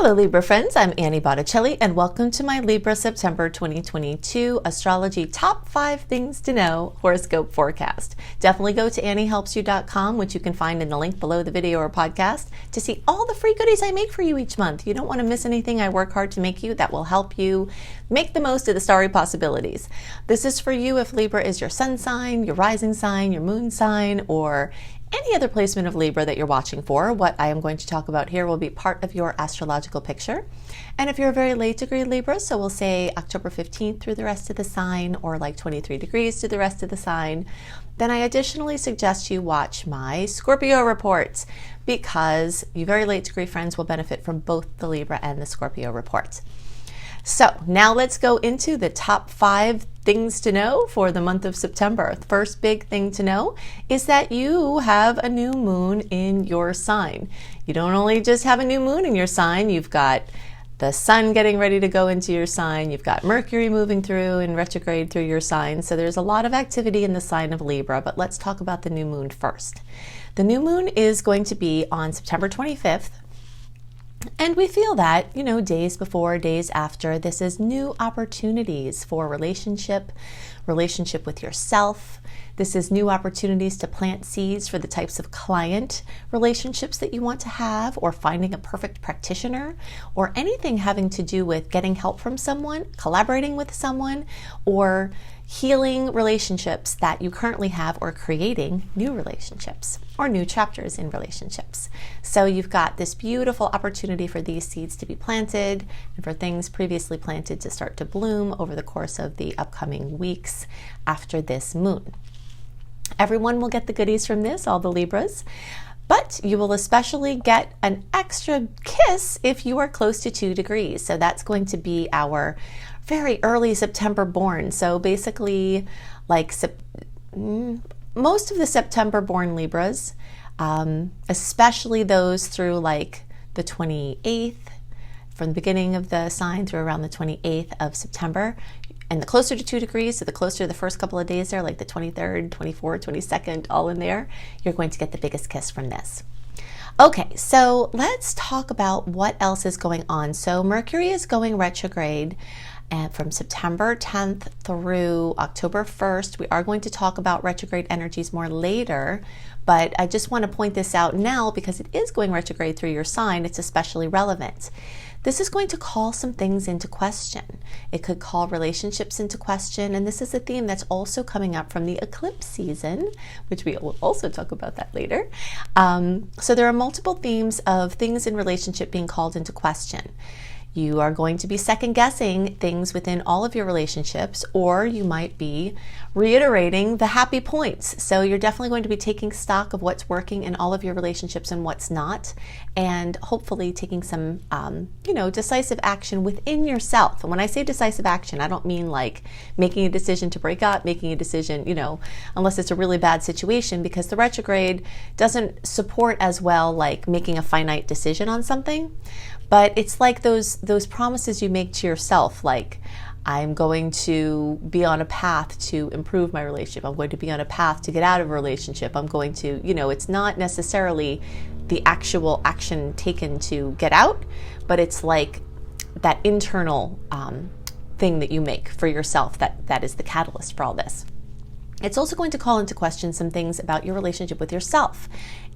Hello Libra friends, I'm Annie Botticelli and welcome to my Libra September 2022 Astrology Top 5 Things to Know Horoscope Forecast. Definitely go to anniehelpsyou.com, which you can find in the link below the video or podcast, to see all the free goodies I make for you each month. You don't want to miss anything I work hard to make you that will help you make the most of the starry possibilities. This is for you if Libra is your sun sign, your rising sign, your moon sign, or any other placement of Libra that you're watching for. What I am going to talk about here will be part of your astrological picture. And if you're a very late degree Libra, so we'll say October 15th through the rest of the sign, or like 23 degrees to the rest of the sign, then I additionally suggest you watch my Scorpio reports, because you very late degree friends will benefit from both the Libra and the Scorpio reports. So now let's go into the top 5 things to know for the month of September. The first big thing to know is that you have a new moon in your sign. You don't only just have a new moon in your sign, you've got the sun getting ready to go into your sign, you've got Mercury moving through in retrograde through your sign. So there's a lot of activity in the sign of Libra, but let's talk about the new moon first. The new moon is going to be on September 25th. And we feel that, days before, days after, this is new opportunities for relationship with yourself. This is new opportunities to plant seeds for the types of client relationships that you want to have, or finding a perfect practitioner, or anything having to do with getting help from someone, collaborating with someone, or healing relationships that you currently have, or creating new relationships or new chapters in relationships. So you've got this beautiful opportunity for these seeds to be planted and for things previously planted to start to bloom over the course of the upcoming weeks after this moon. Everyone will get the goodies from this, all the Libras, but you will especially get an extra kiss if you are close to 2 degrees. So that's going to be our very early September born. So basically, like most of the September born Libras, especially those through like the 28th, from the beginning of the sign through around the 28th of September, and the closer to 2 degrees, so the closer to the first couple of days there, like the 23rd, 24th, 22nd, all in there, you're going to get the biggest kiss from this. Okay, so let's talk about what else is going on. So Mercury is going retrograde from September 10th through October 1st. We are going to talk about retrograde energies more later, but I just want to point this out now because it is going retrograde through your sign. It's especially relevant. This is going to call some things into question. It could call relationships into question, and this is a theme that's also coming up from the eclipse season, which we will also talk about that later. So there are multiple themes of things in relationship being called into question. You are going to be second guessing things within all of your relationships, or you might be reiterating the happy points. So you're definitely going to be taking stock of what's working in all of your relationships and what's not, and hopefully taking some, decisive action within yourself. And when I say decisive action, I don't mean like making a decision to break up, making a decision, unless it's a really bad situation, because the retrograde doesn't support as well like making a finite decision on something. But it's like those promises you make to yourself, like, I'm going to be on a path to improve my relationship. I'm going to be on a path to get out of a relationship. I'm going to, it's not necessarily the actual action taken to get out, but it's like that internal thing that you make for yourself that is the catalyst for all this. It's also going to call into question some things about your relationship with yourself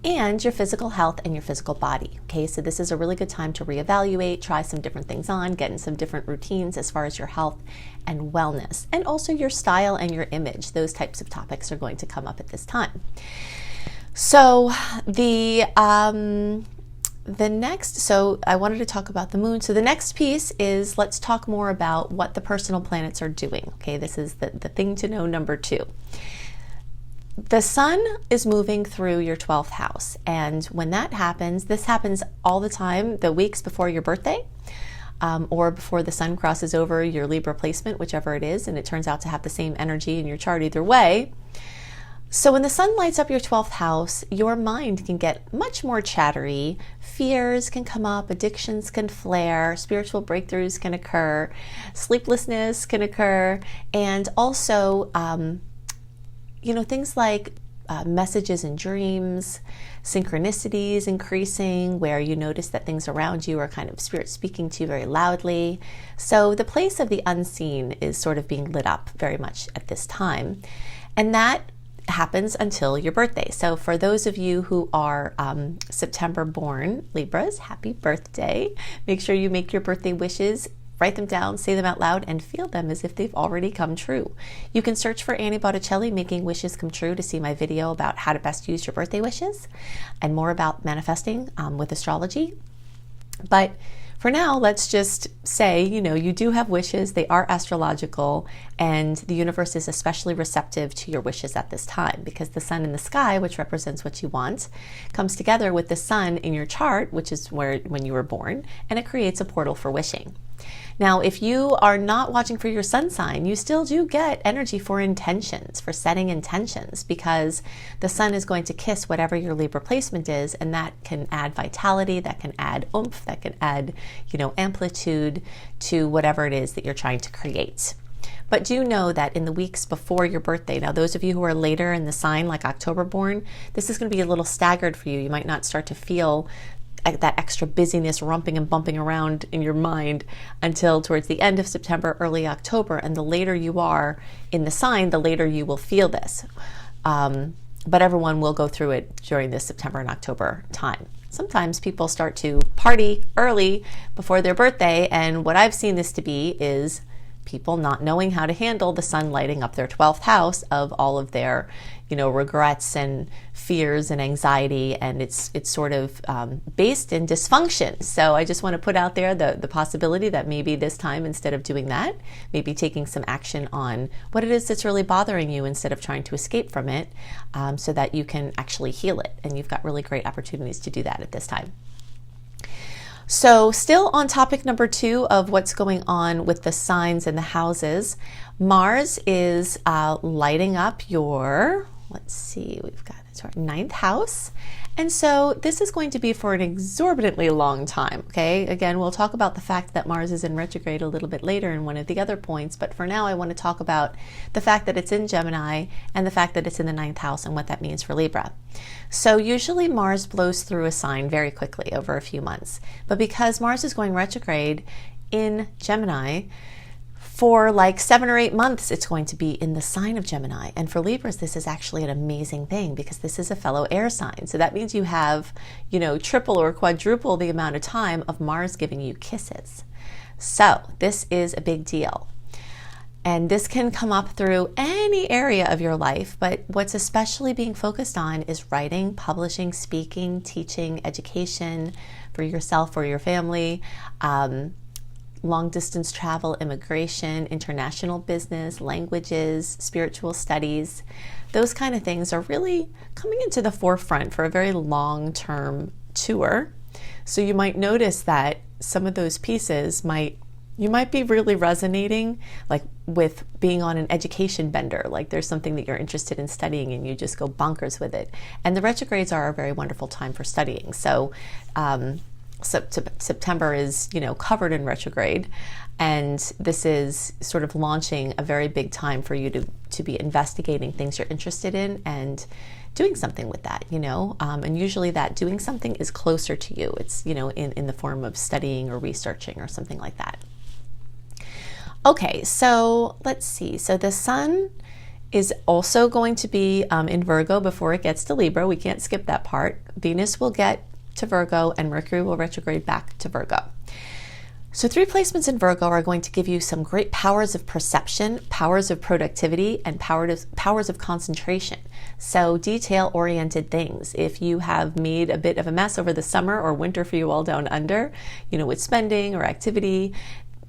and your physical health and your physical body. Okay, so this is a really good time to reevaluate, try some different things on, get in some different routines as far as your health and wellness, and also your style and your image. Those types of topics are going to come up at this time. So so I wanted to talk about the moon. So the next piece is, let's talk more about what the personal planets are doing. Okay, this is the thing to know number 2. The sun is moving through your 12th house. And when that happens, this happens all the time, the weeks before your birthday, or before the sun crosses over your Libra placement, whichever it is, and it turns out to have the same energy in your chart either way. So when the sun lights up your 12th house, your mind can get much more chattery. Fears can come up, addictions can flare, spiritual breakthroughs can occur, sleeplessness can occur, and also, things like messages in dreams, synchronicities increasing, where you notice that things around you are kind of spirit speaking to you very loudly. So the place of the unseen is sort of being lit up very much at this time. And that happens until your birthday. So for those of you who are September born Libras, happy birthday. Make sure you make your birthday wishes, write them down, say them out loud, and feel them as if they've already come true. You can search for Annie Botticelli, Making Wishes Come True, to see my video about how to best use your birthday wishes and more about manifesting with astrology. But for now, let's just say, you do have wishes. They are astrological, and the universe is especially receptive to your wishes at this time because the sun in the sky, which represents what you want, comes together with the sun in your chart, which is when you were born, and it creates a portal for wishing. Now, if you are not watching for your sun sign, you still do get energy for intentions, for setting intentions, because the sun is going to kiss whatever your Libra placement is, and that can add vitality, that can add oomph, that can add, amplitude to whatever it is that you're trying to create. But do know that in the weeks before your birthday, now those of you who are later in the sign, like October born, this is going to be a little staggered for you. You might not start to feel that extra busyness rumping and bumping around in your mind until towards the end of September, early October. And the later you are in the sign, the later you will feel this. But everyone will go through it during this September and October time. Sometimes people start to party early before their birthday, and what I've seen this to be is people not knowing how to handle the sun lighting up their 12th house of all of their, regrets and fears and anxiety, and it's sort of based in dysfunction. So I just want to put out there the possibility that maybe this time, instead of doing that, maybe taking some action on what it is that's really bothering you instead of trying to escape from it, so that you can actually heal it. And you've got really great opportunities to do that at this time. So still on topic number 2 of what's going on with the signs and the houses, Mars is lighting up your, we've got our 9th house. And so this is going to be for an exorbitantly long time, okay? Again, we'll talk about the fact that Mars is in retrograde a little bit later in one of the other points, but for now I want to talk about the fact that it's in Gemini and the fact that it's in the 9th house and what that means for Libra. So usually Mars blows through a sign very quickly over a few months, but because Mars is going retrograde in Gemini, for like 7 or 8 months, it's going to be in the sign of Gemini. And for Libras, this is actually an amazing thing because this is a fellow air sign. So that means you have, triple or quadruple the amount of time of Mars giving you kisses. So this is a big deal. And this can come up through any area of your life, but what's especially being focused on is writing, publishing, speaking, teaching, education for yourself or your family, long distance travel, immigration, international business, languages, spiritual studies. Those kind of things are really coming into the forefront for a very long-term tour. So you might notice that some of those pieces you might be really resonating like with being on an education bender, like there's something that you're interested in studying and you just go bonkers with it. And the retrogrades are a very wonderful time for studying. So September is, covered in retrograde, and this is sort of launching a very big time for you to be investigating things you're interested in and doing something with that, and usually that doing something is closer to you. It's, in the form of studying or researching or something like that. Okay, so let's see. So the sun is also going to be in Virgo before it gets to Libra. We can't skip that part. Venus will get to Virgo and Mercury will retrograde back to Virgo. So 3 placements in Virgo are going to give you some great powers of perception, powers of productivity, and powers of concentration. So detail-oriented things. If you have made a bit of a mess over the summer or winter for you all down under, with spending or activity,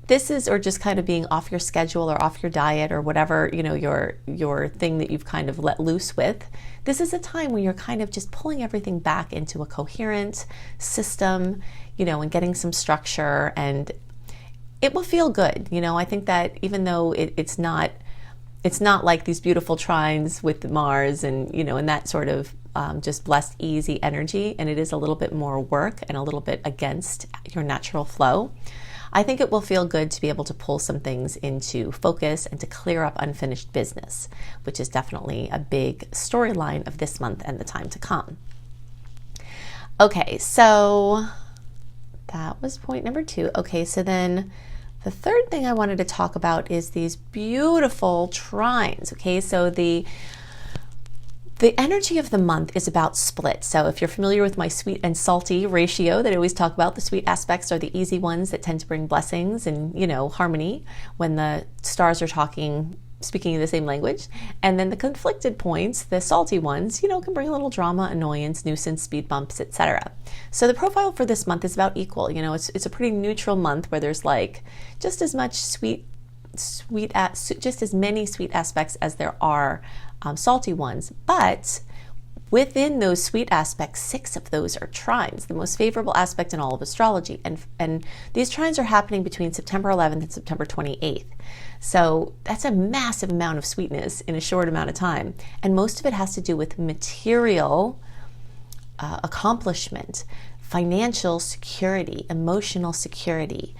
this is, or just kind of being off your schedule or off your diet or whatever, your thing that you've kind of let loose with. This is a time when you're kind of just pulling everything back into a coherent system, and getting some structure, and it will feel good. I think that even though it's not like these beautiful trines with Mars and, and that sort of just blessed, easy energy, and it is a little bit more work and a little bit against your natural flow. I think it will feel good to be able to pull some things into focus and to clear up unfinished business, which is definitely a big storyline of this month and the time to come. Okay, so that was point number 2. Okay, so then the third thing I wanted to talk about is these beautiful trines. Okay, so the energy of the month is about split. So if you're familiar with my sweet and salty ratio that I always talk about, the sweet aspects are the easy ones that tend to bring blessings and, harmony when the stars are speaking the same language. And then the conflicted points, the salty ones, can bring a little drama, annoyance, nuisance, speed bumps, etc. So the profile for this month is about equal. It's a pretty neutral month where there's just as much just as many sweet aspects as there are salty ones. But within those sweet aspects, 6 of those are trines, the most favorable aspect in all of astrology. And these trines are happening between September 11th and September 28th. So that's a massive amount of sweetness in a short amount of time. And most of it has to do with material accomplishment, financial security, emotional security,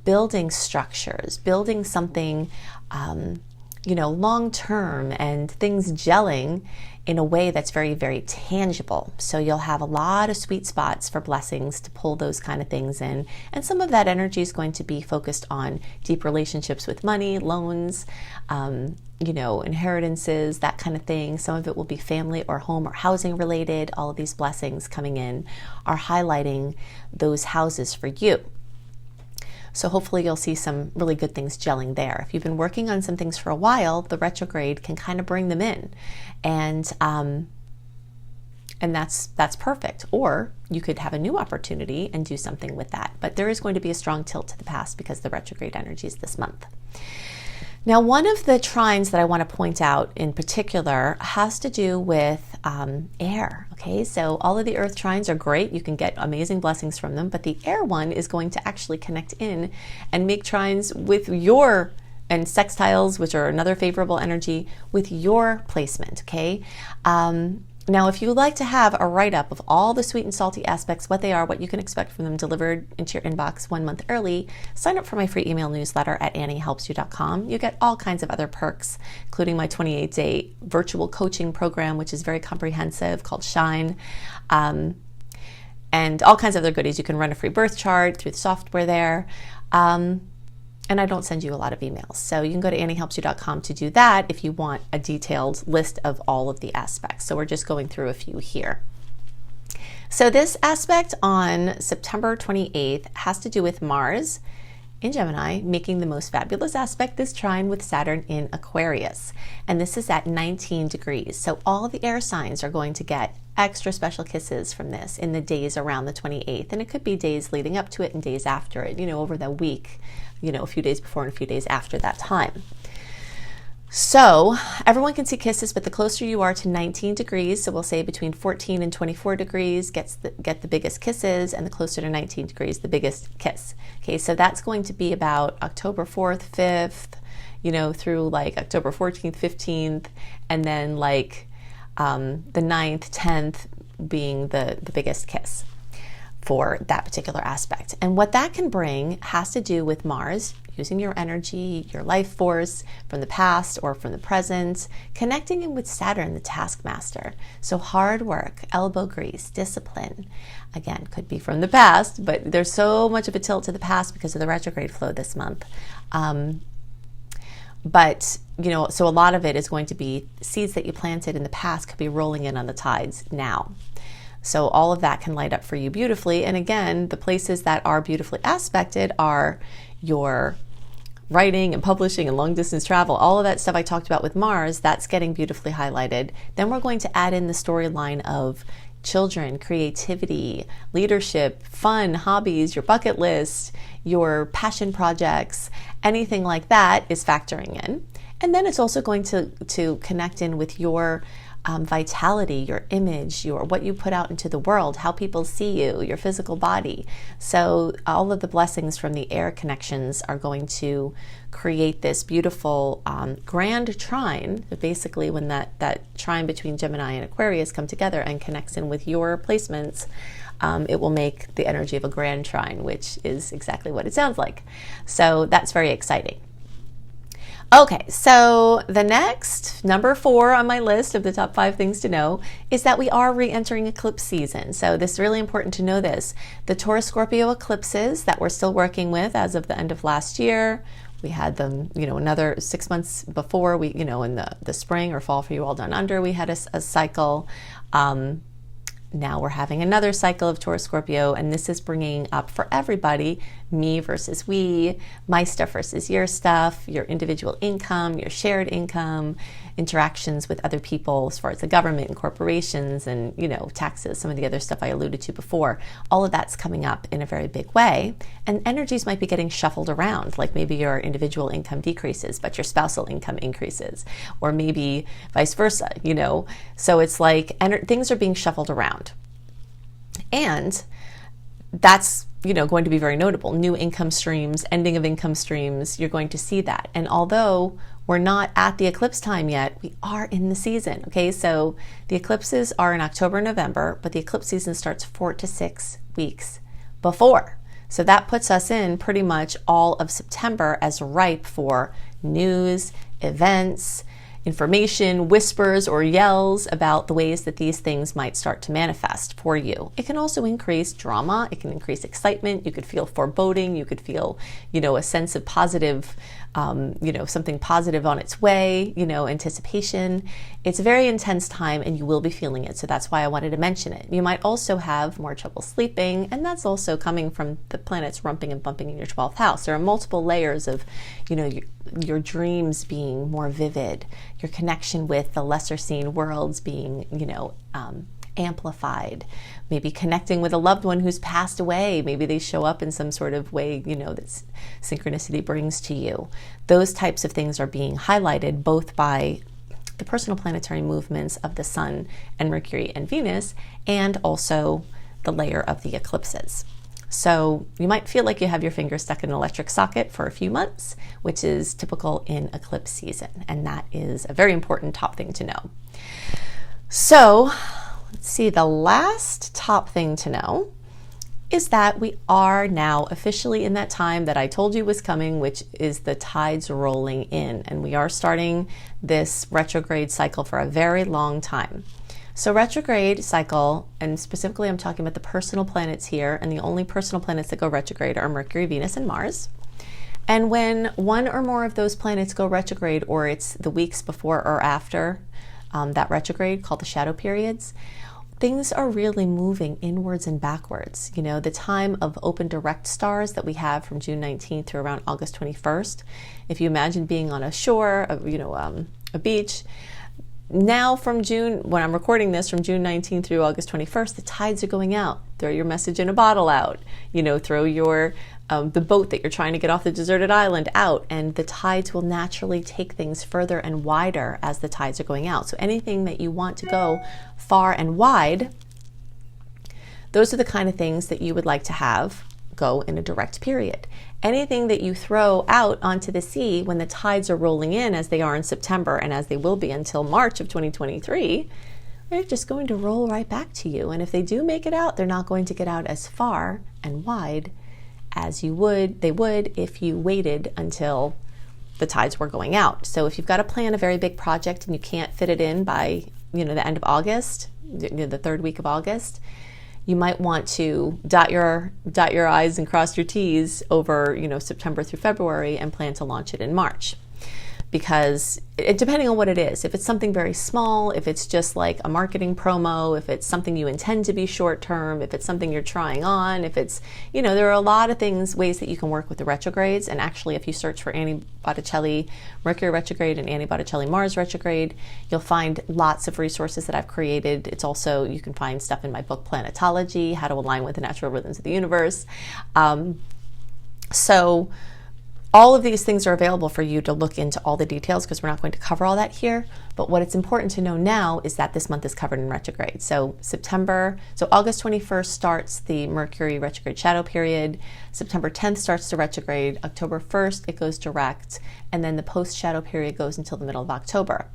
building structures, building something long-term, and things gelling in a way that's very, very tangible. So you'll have a lot of sweet spots for blessings to pull those kind of things in. And some of that energy is going to be focused on deep relationships with money, loans, inheritances, that kind of thing. Some of it will be family or home or housing related. All of these blessings coming in are highlighting those houses for you. So hopefully you'll see some really good things gelling there. If you've been working on some things for a while, the retrograde can kind of bring them in. And that's perfect. Or you could have a new opportunity and do something with that. But there is going to be a strong tilt to the past because the retrograde energy is this month. Now, one of the trines that I want to point out in particular has to do with air. Okay, so all of the earth trines are great. You can get amazing blessings from them, but the air one is going to actually connect in and make trines with and sextiles, which are another favorable energy, with your placement. Okay. Now, if you would like to have a write-up of all the sweet and salty aspects, what they are, what you can expect from them delivered into your inbox 1 month early, sign up for my free email newsletter at anniehelpsyou.com. You get all kinds of other perks, including my 28-day virtual coaching program, which is very comprehensive, called Shine, and all kinds of other goodies. You can run a free birth chart through the software there. And I don't send you a lot of emails. So you can go to anniehelpsyou.com to do that if you want a detailed list of all of the aspects. So we're just going through a few here. So this aspect on September 28th has to do with Mars in Gemini, making the most fabulous aspect this trine with Saturn in Aquarius. And this is at 19 degrees. So all of the air signs are going to get extra special kisses from this in the days around the 28th. And it could be days leading up to it and days after it, over the week, a few days before and a few days after that time. So everyone can see kisses, but the closer you are to 19 degrees, so we'll say between 14 and 24 degrees, get the biggest kisses, and the closer to 19 degrees, the biggest kiss. Okay, so that's going to be about October 4th, 5th, through October 14th, 15th, and then the 9th, 10th being the biggest kiss for that particular aspect. And what that can bring has to do with Mars, using your energy, your life force from the past or from the present, connecting in with Saturn, the taskmaster. So hard work, elbow grease, discipline, again, could be from the past, but there's so much of a tilt to the past because of the retrograde flow this month. But, so a lot of it is going to be seeds that you planted in the past could be rolling in on the tides now. So all of that can light up for you beautifully. And again, the places that are beautifully aspected are your writing and publishing and long distance travel, all of that stuff I talked about with Mars, that's getting beautifully highlighted. Then we're going to add in the storyline of children, creativity, leadership, fun, hobbies, your bucket list, your passion projects, anything like that is factoring in. And then it's also going to connect in with your vitality, your image, what you put out into the world, how people see you, your physical body. So all of the blessings from the air connections are going to create this beautiful grand trine. Basically, when that trine between Gemini and Aquarius come together and connects in with your placements, it will make the energy of a grand trine, which is exactly what it sounds like. So that's very exciting. Okay, so the next, number 4 on my list of the top 5 things to know, is that we are re-entering eclipse season. So this is really important to know this. The Taurus Scorpio eclipses that we're still working with as of the end of last year, we had them, another 6 months before, we, in the spring or fall for you all down under, we had a cycle. Now we're having another cycle of Taurus Scorpio, and this is bringing up for everybody, me versus we, my stuff versus your stuff, your individual income, your shared income, interactions with other people as far as the government and corporations and, taxes, some of the other stuff I alluded to before. All of that's coming up in a very big way, and energies might be getting shuffled around, like maybe your individual income decreases, but your spousal income increases, or maybe vice versa, So it's like things are being shuffled around. And that's, going to be very notable. New income streams, ending of income streams, you're going to see that. And although we're not at the eclipse time yet, we are in the season, okay? So the eclipses are in October, November, but the eclipse season starts 4 to 6 weeks before. So that puts us in pretty much all of September as ripe for news, events, information, whispers or yells about the ways that these things might start to manifest for you. It can also increase drama. It can increase excitement. You could feel foreboding. You could feel, a sense of positive, something positive on its way, anticipation. It's a very intense time and you will be feeling it. So that's why I wanted to mention it. You might also have more trouble sleeping, and that's also coming from the planets rumping and bumping in your 12th house. There are multiple layers of, your dreams being more vivid, your connection with the lesser seen worlds being, amplified, maybe connecting with a loved one who's passed away. Maybe they show up in some sort of way, that synchronicity brings to you. Those types of things are being highlighted both by the personal planetary movements of the Sun and Mercury and Venus, and also the layer of the eclipses. So you might feel like you have your finger stuck in an electric socket for a few months, which is typical in eclipse season. And that is a very important top thing to know. So let's see, the last top thing to know is that we are now officially in that time that I told you was coming, which is the tides rolling in. And we are starting this retrograde cycle for a very long time. So retrograde cycle, and specifically I'm talking about the personal planets here, and the only personal planets that go retrograde are Mercury, Venus, and Mars. And when one or more of those planets go retrograde, or it's the weeks before or after that retrograde, called the shadow periods, things are really moving inwards and backwards. The time of open direct stars that we have from June 19th to around August 21st. If you imagine being on a shore, a beach, now from June, when I'm recording this, from June 19th through August 21st, the tides are going out. Throw your message in a bottle out. Throw your the boat that you're trying to get off the deserted island out, and the tides will naturally take things further and wider as the tides are going out. So anything that you want to go far and wide, those are the kind of things that you would like to have go in a direct period. Anything that you throw out onto the sea when the tides are rolling in, as they are in September and as they will be until March of 2023, they're just going to roll right back to you. And if they do make it out, they're not going to get out as far and wide as they would if you waited until the tides were going out. So if you've got to plan a very big project and you can't fit it in by the end of August, the third week of August, you might want to dot your I's and cross your T's over, September through February, and plan to launch it in March. Because depending on what it is, if it's something very small, if it's just like a marketing promo, if it's something you intend to be short term, if it's something you're trying on, if it's, there are a lot of ways that you can work with the retrogrades. And actually, if you search for Annie Botticelli Mercury retrograde and Annie Botticelli Mars retrograde, you'll find lots of resources that I've created. It's also, you can find stuff in my book, Planetology, How to Align with the Natural Rhythms of the Universe. So all of these things are available for you to look into all the details, because we're not going to cover all that here. But what it's important to know now is that this month is covered in retrograde. So August 21st starts the Mercury retrograde shadow period. September 10th starts the retrograde. October 1st, it goes direct. And then the post-shadow period goes until the middle of October.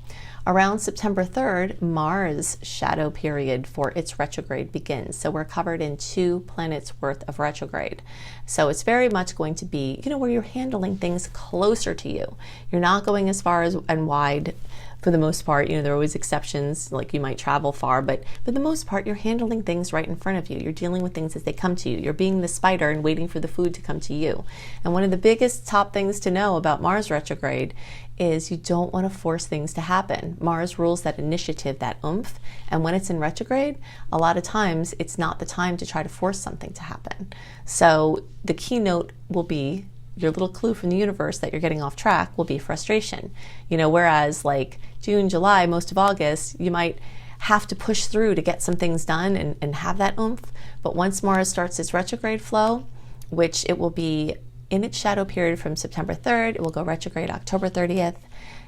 Around September 3rd, Mars' shadow period for its retrograde begins. So we're covered in 2 planets worth of retrograde. So it's very much going to be, where you're handling things closer to you. You're not going as far as and wide for the most part. There are always exceptions, like you might travel far, but for the most part, you're handling things right in front of you. You're dealing with things as they come to you. You're being the spider and waiting for the food to come to you. And one of the biggest top things to know about Mars retrograde is you don't want to force things to happen. Mars rules that initiative, that oomph, and when it's in retrograde, a lot of times it's not the time to try to force something to happen. So the keynote will be, your little clue from the universe that you're getting off track will be frustration. Whereas like June, July, most of August, you might have to push through to get some things done and have that oomph. But once Mars starts its retrograde flow, which it will be in its shadow period from September 3rd, it will go retrograde October 30th.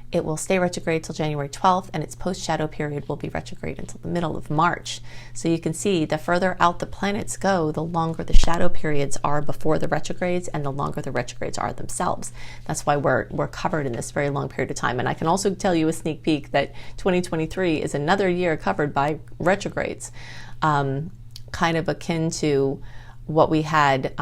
It will stay retrograde till January 12th, and its post-shadow period will be retrograde until the middle of March. So you can see the further out the planets go, the longer the shadow periods are before the retrogrades, and the longer the retrogrades are themselves. That's why we're covered in this very long period of time. And I can also tell you a sneak peek that 2023 is another year covered by retrogrades, kind of akin to what we had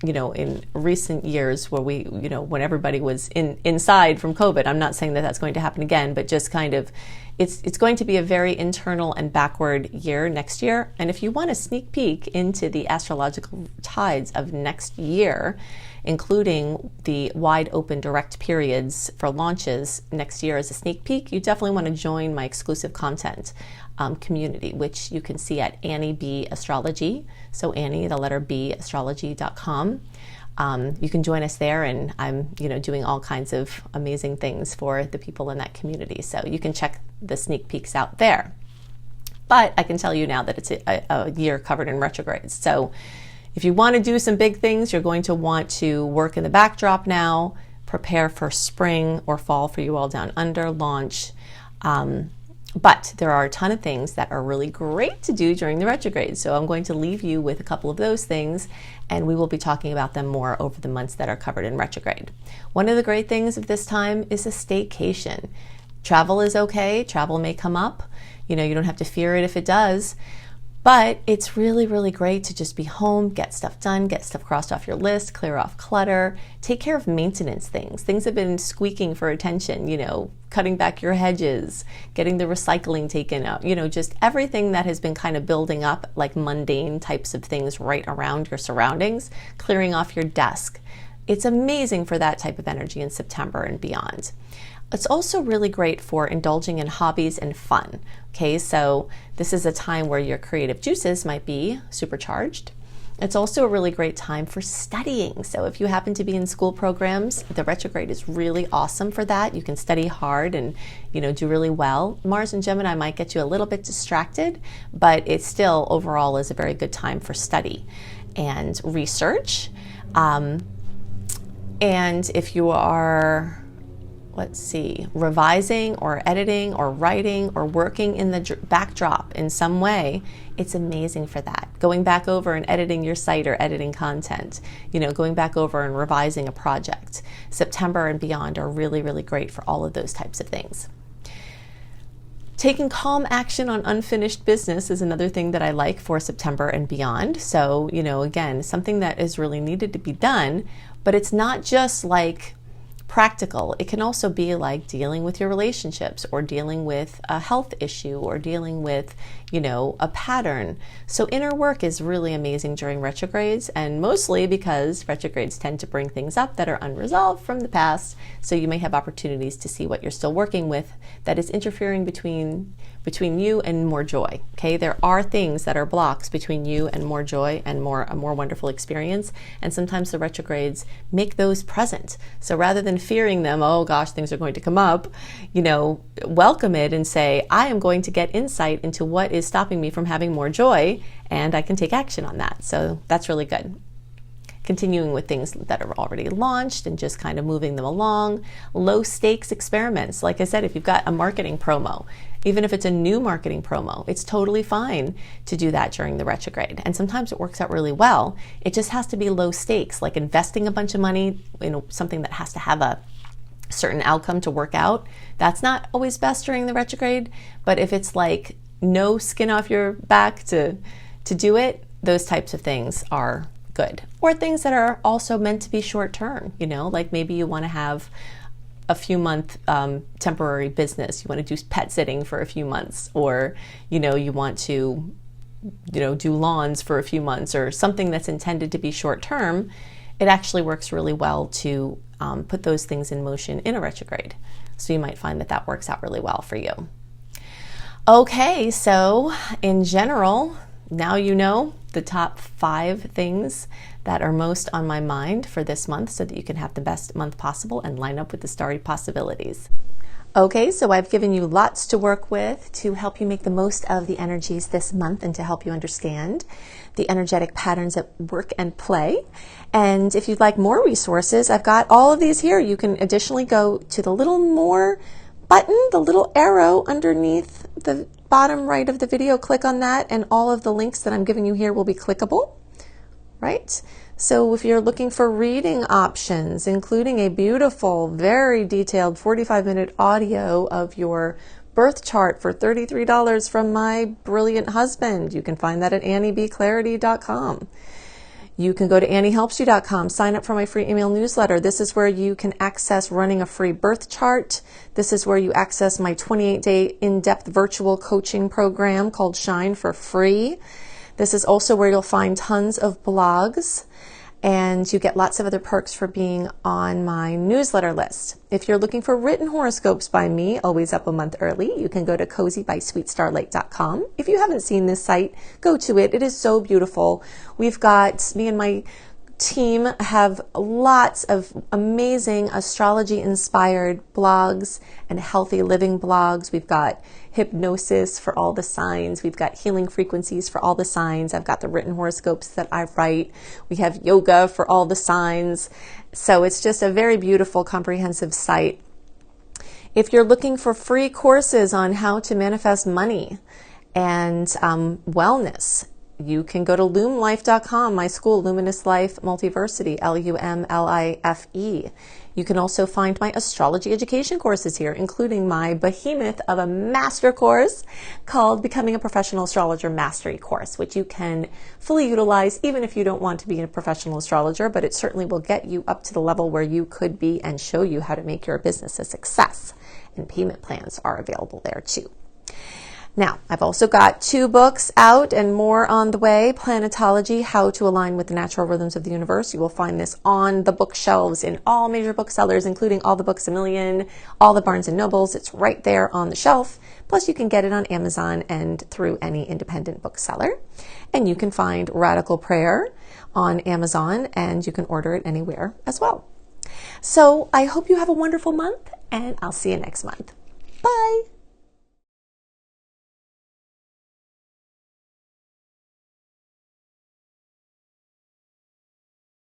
in recent years where we, when everybody was inside from COVID. I'm not saying that that's going to happen again, but just kind of, it's going to be a very internal and backward year next year. And if you want a sneak peek into the astrological tides of next year, including the wide open direct periods for launches next year as a sneak peek, you definitely want to join my exclusive content community, which you can see at Annie B Astrology. So Annie, the letter B, astrology.com. You can join us there, and I'm doing all kinds of amazing things for the people in that community. So you can check the sneak peeks out there. But I can tell you now that it's a year covered in retrogrades. So if you want to do some big things, you're going to want to work in the backdrop now, prepare for spring or fall for you all down under, launch. But there are a ton of things that are really great to do during the retrograde. So I'm going to leave you with a couple of those things, and we will be talking about them more over the months that are covered in retrograde. One of the great things of this time is a staycation. Travel is okay. Travel may come up. You don't have to fear it if it does. But it's really, really great to just be home, get stuff done, get stuff crossed off your list, clear off clutter, take care of maintenance things. Things have been squeaking for attention, cutting back your hedges, getting the recycling taken out, just everything that has been kind of building up, like mundane types of things right around your surroundings, clearing off your desk. It's amazing for that type of energy in September and beyond. It's also really great for indulging in hobbies and fun. Okay, so this is a time where your creative juices might be supercharged. It's also a really great time for studying. So if you happen to be in school programs, the retrograde is really awesome for that. You can study hard and do really well. Mars and Gemini might get you a little bit distracted, but it still overall is a very good time for study and research. And if you are revising or editing or writing or working in the backdrop in some way, it's amazing for that. Going back over and editing your site or editing content, going back over and revising a project. September and beyond are really, really great for all of those types of things. Taking calm action on unfinished business is another thing that I like for September and beyond. So, again, something that is really needed to be done, but it's not just like practical. It can also be like dealing with your relationships or dealing with a health issue or dealing with, a pattern. So inner work is really amazing during retrogrades, and mostly because retrogrades tend to bring things up that are unresolved from the past. So you may have opportunities to see what you're still working with that is interfering between you and more joy. Okay, there are things that are blocks between you and more joy and a more wonderful experience, and sometimes the retrogrades make those present. So rather than fearing them, oh gosh, things are going to come up, welcome it and say, I am going to get insight into what is stopping me from having more joy, and I can take action on that. So that's really good. continuing with things that are already launched and just kind of moving them along. Low stakes experiments. Like I said, if you've got a marketing promo, even if it's a new marketing promo, it's totally fine to do that during the retrograde. And sometimes it works out really well. It just has to be low stakes, like investing a bunch of money in something that has to have a certain outcome to work out. That's not always best during the retrograde. But if it's like no skin off your back to do it, those types of things are good. Or things that are also meant to be short term, like maybe you want to have a few month temporary business. You want to do pet sitting for a few months, or, you want to, do lawns for a few months, or something that's intended to be short term. It actually works really well to put those things in motion in a retrograde. So you might find that works out really well for you. Okay, so in general, now you know the top 5 things that are most on my mind for this month so that you can have the best month possible and line up with the starry possibilities. Okay, so I've given you lots to work with to help you make the most of the energies this month and to help you understand the energetic patterns at work and play. And if you'd like more resources, I've got all of these here. You can additionally go to the little more button, the little arrow underneath the bottom right of the video. Click on that, and all of the links that I'm giving you here will be clickable, right? So if you're looking for reading options, including a beautiful, very detailed 45-minute audio of your birth chart for $33 from my brilliant husband, you can find that at anniebclarity.com. You can go to anniehelpsyou.com, sign up for my free email newsletter. This is where you can access running a free birth chart. This is where you access my 28-day in-depth virtual coaching program called Shine for free. This is also where you'll find tons of blogs, and you get lots of other perks for being on my newsletter list. If you're looking for written horoscopes by me, always up a month early, you can go to cozybysweetstarlight.com. If you haven't seen this site, go to it. It is so beautiful. We've got, me and my team have lots of amazing astrology-inspired blogs and healthy living blogs. We've got hypnosis for all the signs. We've got healing frequencies for all the signs. I've got the written horoscopes that I write. We have yoga for all the signs. So it's just a very beautiful, comprehensive site. If you're looking for free courses on how to manifest money and wellness, you can go to lumlife.com, my school, Luminous Life Multiversity, LUMLIFE. You can also find my astrology education courses here, including my behemoth of a master course called Becoming a Professional Astrologer Mastery Course, which you can fully utilize even if you don't want to be a professional astrologer, but it certainly will get you up to the level where you could be and show you how to make your business a success. And payment plans are available there too. Now, I've also got 2 books out and more on the way. Planetology, How to Align with the Natural Rhythms of the Universe. You will find this on the bookshelves in all major booksellers, including all the Books A Million, all the Barnes & Nobles. It's right there on the shelf. Plus, you can get it on Amazon and through any independent bookseller. And you can find Radical Prayer on Amazon, and you can order it anywhere as well. So I hope you have a wonderful month, and I'll see you next month. Bye.